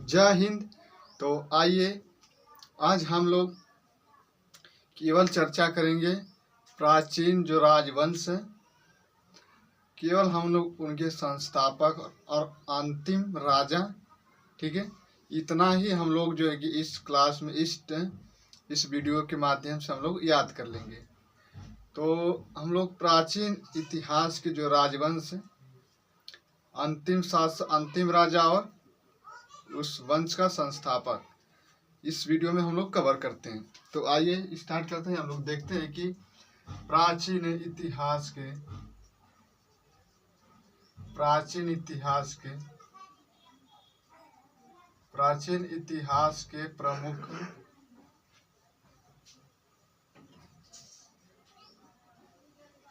जय हिंद। तो आइए आज हम लोग केवल चर्चा करेंगे प्राचीन जो राजवंश है, केवल हम लोग उनके संस्थापक और अंतिम राजा, ठीक है, इतना ही हम लोग जो है कि इस क्लास में इस वीडियो के माध्यम से हम लोग याद कर लेंगे। तो हम लोग प्राचीन इतिहास के जो राजवंश, अंतिम राजा और उस वंश का संस्थापक, इस वीडियो में हम लोग कवर करते हैं। तो आइए स्टार्ट करते हैं। हम लोग देखते हैं कि प्राचीन इतिहास के प्रमुख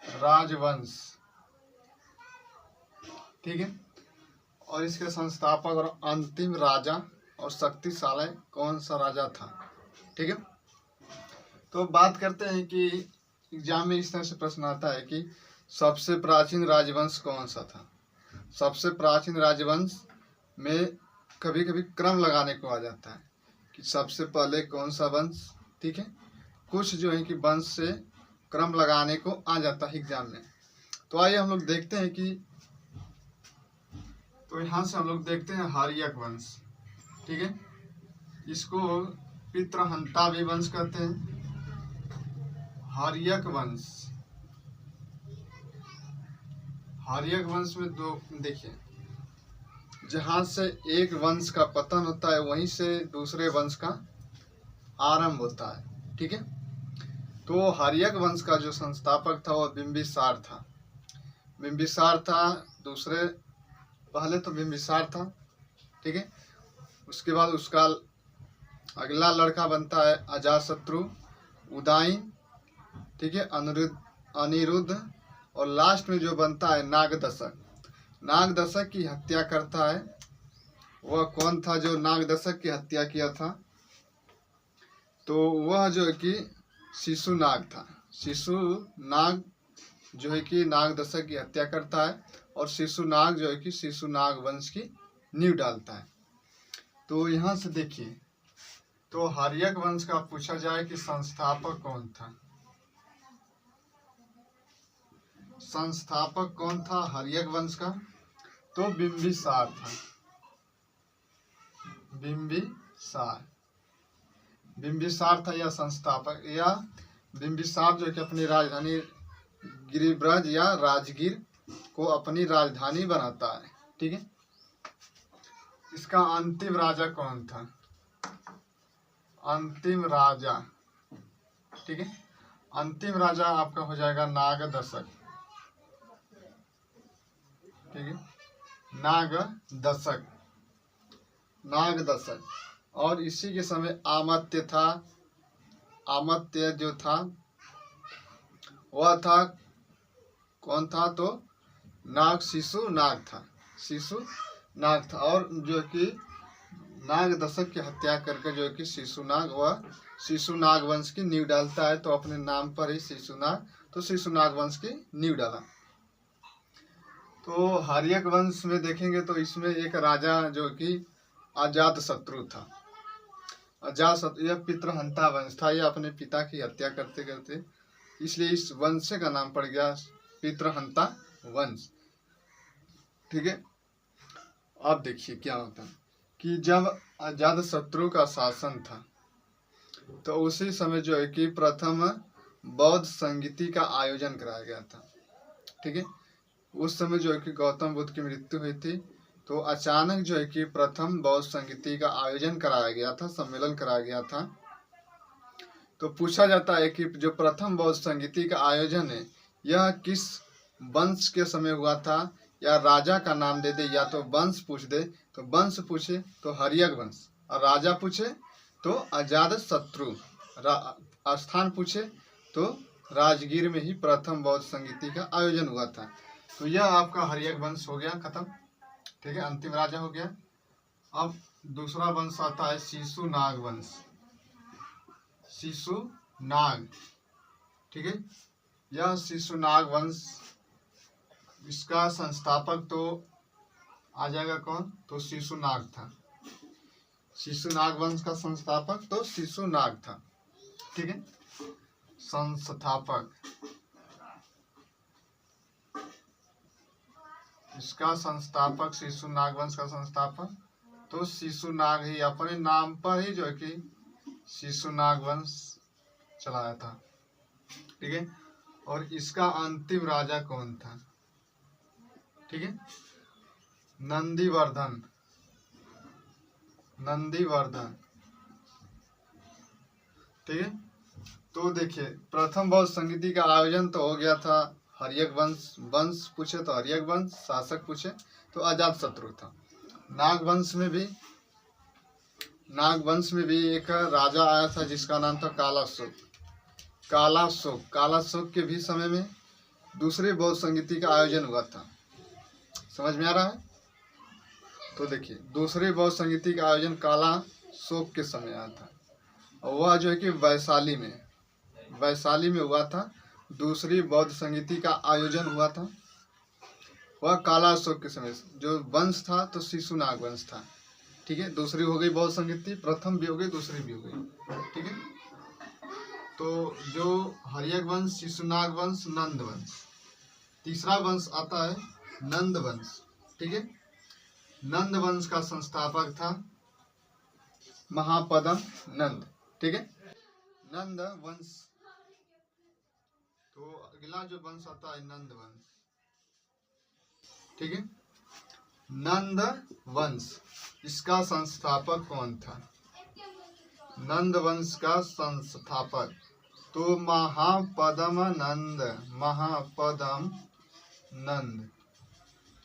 राजवंश, ठीक है, और इसके संस्थापक और अंतिम राजा और शक्तिशाली कौन सा राजा था, ठीक है। तो बात करते हैं कि एग्जाम में इस तरह से प्रश्न आता है कि सबसे प्राचीन राजवंश कौन सा था। सबसे प्राचीन राजवंश में कभी कभी क्रम लगाने को आ जाता है कि सबसे पहले कौन सा वंश, ठीक है, कुछ जो है कि वंश से क्रम लगाने को आ जाता है एग्जाम में। तो आइए हम लोग देखते हैं कि तो यहाँ से हम लोग देखते हैं हार्यक वंश, ठीक है, इसको पितृहंता भी वंश कहते हैं। हार्यक वंश में दो देखिए, जहाँ से एक वंश का पतन होता है वहीं से दूसरे वंश का आरंभ होता है, ठीक है। तो हार्यक वंश का जो संस्थापक था वो बिंबिसार था। पहले तो बिंबिसार था, ठीक है। उसके बाद उसका अगला लड़का बनता है अजातशत्रु, उदयन, ठीक है, अनिरुद्ध, और लास्ट में जो बनता है नागदशक की हत्या करता है। वह कौन था जो नागदशक की हत्या किया था? तो वह जो है कि शिशुनाग था। शिशुनाग जो है कि नागदशक की हत्या करता है और शिशुनाग जो है कि शिशुनाग वंश की नींव डालता है। तो यहाँ से देखिए, तो हार्यक वंश का पूछा जाए कि संस्थापक कौन था? संस्थापक कौन था हार्यक वंश का? तो बिंबिसार था। बिंबिसार था यह संस्थापक। या बिंबिसार जो कि अपनी राजधानी गिरिब्रज या राजगीर को अपनी राजधानी बनाता है, ठीक है। इसका अंतिम राजा कौन था? अंतिम राजा, ठीक है, अंतिम राजा आपका हो जाएगा नागदशक, ठीक है, नागदशक। और इसी के समय आमत्य जो था वह था कौन था? तो शिशुनाग था। और जो कि नागदशक की हत्या करके जो कि शिशुनाग वंश की नींव डालता है। तो अपने नाम पर ही शिशुनाग वंश की नींव डाला। तो हार्यक वंश में देखेंगे तो इसमें एक राजा जो कि अजातशत्रु था। अजातशत्रु यह पितृहंता वंश था। यह अपने पिता की हत्या करते करते, इसलिए इस वंश का नाम पड़ गया पितृहंता वंश, ठीक है। अब देखिए क्या होता है कि जब अजातशत्रु का शासन था तो उसी समय जो है कि प्रथम बौद्ध संगीति का आयोजन कराया गया था, ठीक है। उस समय जो है कि गौतम बुद्ध की मृत्यु हुई थी, तो अचानक जो है कि प्रथम बौद्ध संगीति का आयोजन कराया गया था, सम्मेलन कराया गया था। तो पूछा जाता है कि जो प्रथम बौद्ध संगीति का आयोजन है यह किस वंश के समय हुआ था, या राजा का नाम दे दे, या तो वंश पूछ दे। तो वंश पूछे तो हार्यक वंश, और राजा पूछे तो अजातशत्रु, स्थान पूछे तो राजगीर में ही प्रथम बौद्ध संगीति का आयोजन हुआ था। तो यह आपका हार्यक वंश हो गया खत्म, ठीक है, अंतिम राजा हो गया। अब दूसरा वंश आता है शिशुनाग वंश। शिशुनाग, ठीक है, यह शिशुनाग वंश, इसका संस्थापक तो आ जाएगा कौन? तो शिशुनाग था। शिशुनाग वंश का संस्थापक तो शिशुनाग था। ठीक है, संस्थापक, इसका संस्थापक, शिशुनाग वंश का संस्थापक तो शिशुनाग ही, अपने नाम पर ही जो है कि शिशुनाग वंश चलाया था। ठीक है, और इसका अंतिम राजा कौन था? ठीक है, नंदीवर्धन, नंदीवर्धन। ठीक है, तो देखिए प्रथम बौद्ध संगीति का आयोजन तो हो गया था, हर्यक वंश पूछे तो हर्यक वंश, शासक पूछे तो अजातशत्रु था। नागवंश में भी एक राजा आया था जिसका नाम था कालाशोक के भी समय में दूसरे बौद्ध संगीति का आयोजन हुआ था। समझ में आ रहा है? तो देखिए दूसरे बौद्ध संगीति का आयोजन कालाशोक के समय आया था, और वह जो है कि वैशाली में हुआ था। दूसरी बौद्ध संगीति का आयोजन हुआ था, वह कालाशोक के समय। जो वंश था तो शिशुनाग वंश था। ठीक है, दूसरी हो गई बौद्ध संगीति, प्रथम भी हो गई, दूसरी भी हो गई। ठीक है, तो जो हर्यक वंश, शिशुनाग वंश, नंद वंश, तीसरा वंश आता है नंद वंश। ठीक है, नंद वंश का संस्थापक था महापद्म नंद। ठीक है, नंद वंश। तो अगला जो वंश आता है नंद वंश। ठीक है, नंद वंश, इसका संस्थापक कौन था? नंद वंश का संस्थापक तो महापद्म नंद,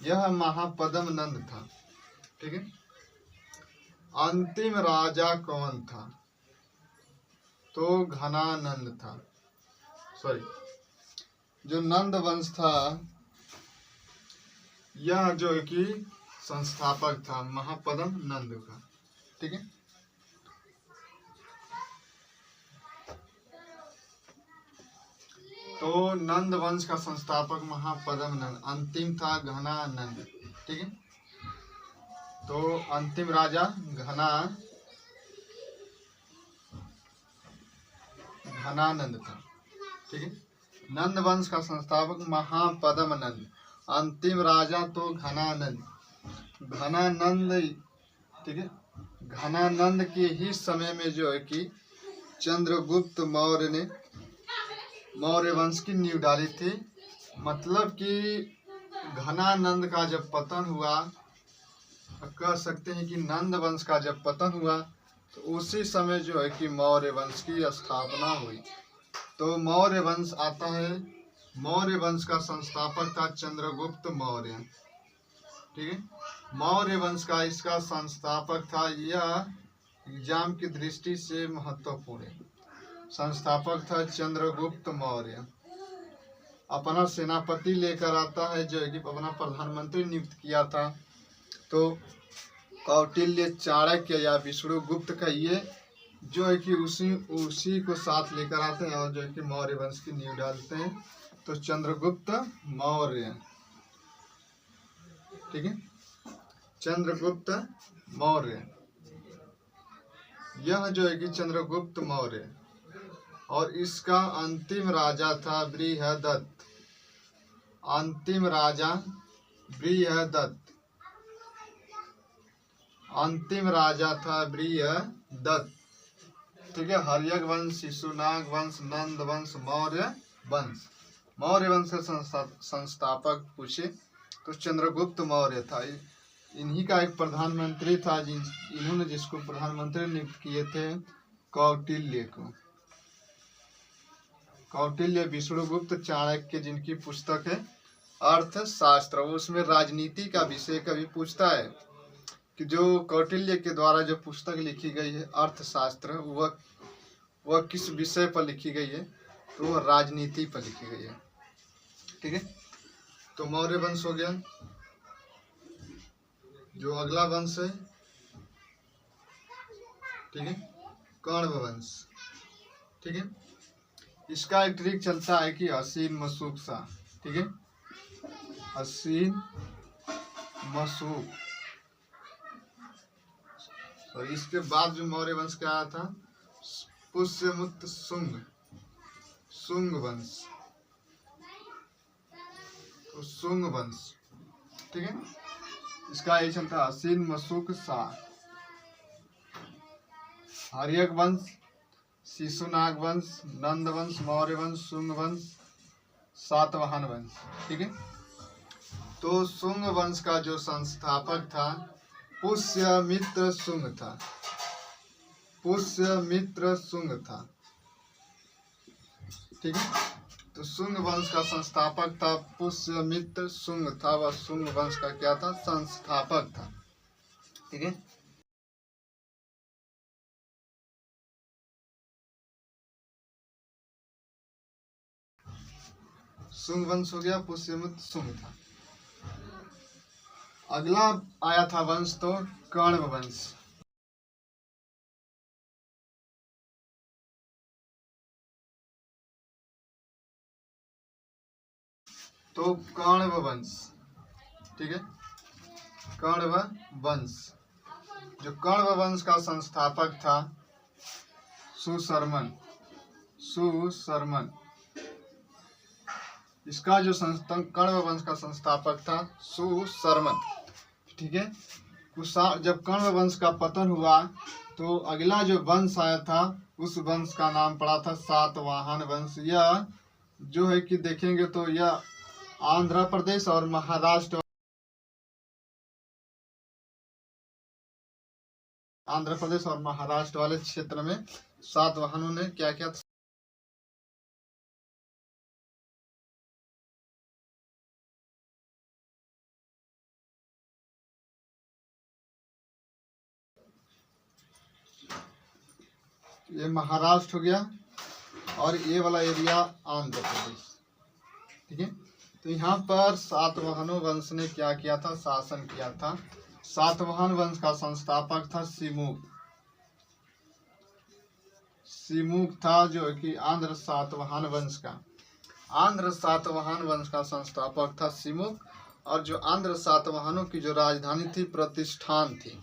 यह महापद्म नंद था। ठीक है, अंतिम राजा कौन था? तो घनानंद था। सॉरी, जो नंद वंश था यह जो है कि संस्थापक था महापद्म नंद का। ठीक है, तो नंद वंश का संस्थापक महापद्म नंद, अंतिम था घनानंद। ठीक है, तो अंतिम राजा घनानंद था। ठीक है, नंद वंश का संस्थापक महापद्म नंद, अंतिम राजा तो घनानंद। ठीक है, घनानंद के ही समय में जो है कि चंद्रगुप्त मौर्य ने मौर्य वंश की नींव डाली थी। मतलब कि घनानंद का जब पतन हुआ, कह सकते हैं कि नंद वंश का जब पतन हुआ तो उसी समय जो है कि मौर्य वंश की स्थापना हुई। तो मौर्य वंश आता है, मौर्य वंश का संस्थापक था चंद्रगुप्त मौर्य। ठीक है, मौर्य वंश का इसका संस्थापक था, यह एग्जाम की दृष्टि से महत्वपूर्ण है। संस्थापक था चंद्रगुप्त मौर्य। अपना सेनापति लेकर आता है जो है कि अपना प्रधानमंत्री नियुक्त किया था। तो कौटिल्य, चाणक्य या विष्णुगुप्त का ये जो है कि उसी को साथ लेकर आते हैं और जो है कि मौर्य वंश की नींव डालते हैं। तो चंद्रगुप्त मौर्य। ठीक है, चंद्रगुप्त मौर्य, यह जो है कि चंद्रगुप्त मौर्य, और इसका अंतिम राजा था बृहदत्त। अंतिम राजा बृहदत्त, अंतिम राजा था बृहदत्त। ठीक है, हर्यक वंश, शिशुनाग वंश, नंद वंश, मौर्य वंश। मौर्य वंश का संस्थापक पूछे तो चंद्रगुप्त मौर्य था। इन्हीं का एक प्रधानमंत्री था इन्होंने जिसको प्रधानमंत्री नियुक्त किए थे कौटिल्य को। कौटिल्य, विष्णुगुप्त, चाणक्य, जिनकी पुस्तक है अर्थशास्त्र, उसमें राजनीति का विषय कभी पूछता है कि जो कौटिल्य के द्वारा जो पुस्तक लिखी गई है अर्थशास्त्र, वह किस विषय पर लिखी गई है? तो वह राजनीति पर लिखी गई है। ठीक है, तो मौर्य वंश हो गया। जो अगला वंश है, ठीक है, कण्व वंश। ठीक है, इसका एक ट्रिक चलता है कि असीन मशूक सा। ठीक है, असीन मशूक और इसके बाद जो मौर्य वंश का आया था पुष्यमुक्त शुंग वंश। तो शुंग वंश, ठीक है। इसका यही चलता असीन मशुक शाह। हर्यक वंश, शिशुनाग वंश, नंद वंश, मौर्य वंश, शुंग वंश, सातवाहन वंश, ठीक है। तो शुंग वंश का जो संस्थापक था पुष्यमित्र शुंग था। पुष्यमित्र शुंग था, ठीक है। तो शुंग वंश का संस्थापक था पुष्यमित्र शुंग था। वह शुंग वंश का क्या था? संस्थापक था, ठीक है। शुंग वंश हो गया, पुष्यमित्र शुंग था। अगला आया था वंश तो कण्व वंश। तो कण्व वंश, ठीक है। कण्व वंश, जो कण्व वंश का संस्थापक था सुशर्मन। इसका जो कण्व वंश का संस्थापक था सुशर्मन, ठीक है। जब कण्व वंश का पतन हुआ तो अगला जो वंश आया था उस वंश का नाम पड़ा था सातवाहन वंश। यह जो है कि देखेंगे तो यह आंध्र प्रदेश और महाराष्ट्र वाले क्षेत्र में सातवाहनों ने क्या किया? ये महाराष्ट्र हो गया और ये वाला एरिया आंध्र प्रदेश, ठीक है। तो यहाँ पर सातवाहनों वंश ने क्या किया था? शासन किया था। सातवाहन वंश का संस्थापक था सिमुक था, जो कि आंध्र सातवाहन वंश का संस्थापक था सिमुक। और जो आंध्र सातवाहनों की जो राजधानी थी प्रतिष्ठान थी।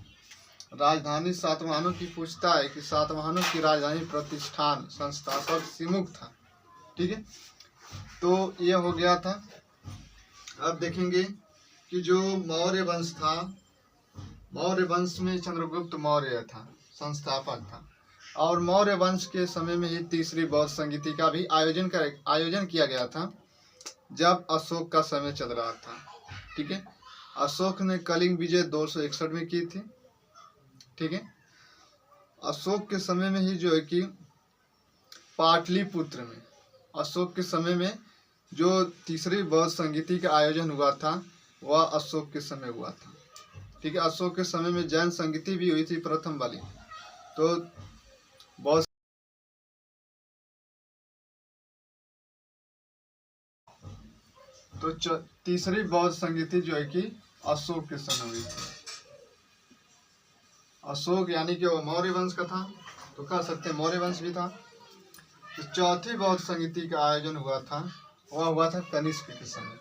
राजधानी सातवाहनों की पूछता है कि सातवाहनों की राजधानी प्रतिष्ठान, संस्थापक सिमुक था, ठीक है। तो ये हो गया था। अब देखेंगे कि जो मौर्य वंश था, मौर्य वंश में चंद्रगुप्त मौर्य था, संस्थापक था। और मौर्य वंश के समय में ही तीसरी बौद्ध संगीति का भी आयोजन किया गया था, जब अशोक का समय चल रहा था, ठीक है। अशोक ने कलिंग विजय 261 में की थी, ठीक है। अशोक के समय में ही जो है कि पाटलिपुत्र में, अशोक के समय में जो तीसरी बौद्ध संगीति का आयोजन हुआ था वह अशोक के समय हुआ था, ठीक है। अशोक के समय में जैन संगीति भी हुई थी प्रथम वाली। तो बौद्ध तीसरी बौद्ध संगीति जो है कि अशोक के समय हुई थी। अशोक यानी कि वो मौर्य वंश का था, तो कह सकते हैं मौर्य वंश भी था। तो चौथी बौद्ध संगीति का आयोजन हुआ था, वह हुआ था कनिष्क के समय।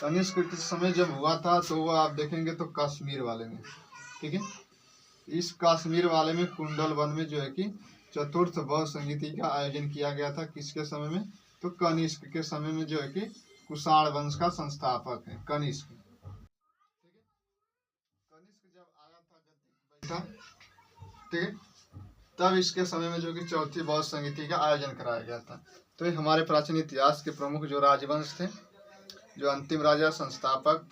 कनिष्क के समय जब हुआ था तो वह आप देखेंगे तो कश्मीर वाले में, ठीक है। इस कश्मीर वाले में कुंडल वन में जो है कि चतुर्थ बौद्ध संगीति का आयोजन किया गया था। किसके समय में? तो कनिष्क के समय में, जो है कि कुषाण वंश का संस्थापक है कनिष्क, ठीक है। कनिष्क जब आया था गद्दी बैठा, ठीक है, तब इसके समय में जो कि चौथी बौद्ध संगीति का आयोजन कराया गया था। तो ये हमारे प्राचीन इतिहास के प्रमुख जो राजवंश थे, जो अंतिम राजा संस्थापक,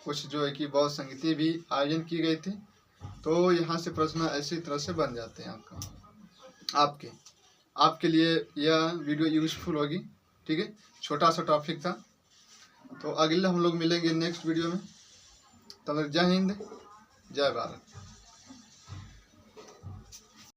कुछ जो है कि बौद्ध संगीति भी आयोजन की गई थी। तो यहाँ से प्रश्न ऐसी तरह से बन जाते हैं आपके लिए यह वीडियो यूजफुल होगी, ठीक है। छोटा सा टॉपिक था। तो अगले हम लोग मिलेंगे नेक्स्ट वीडियो में। तब तक जय हिंद, जय भारत।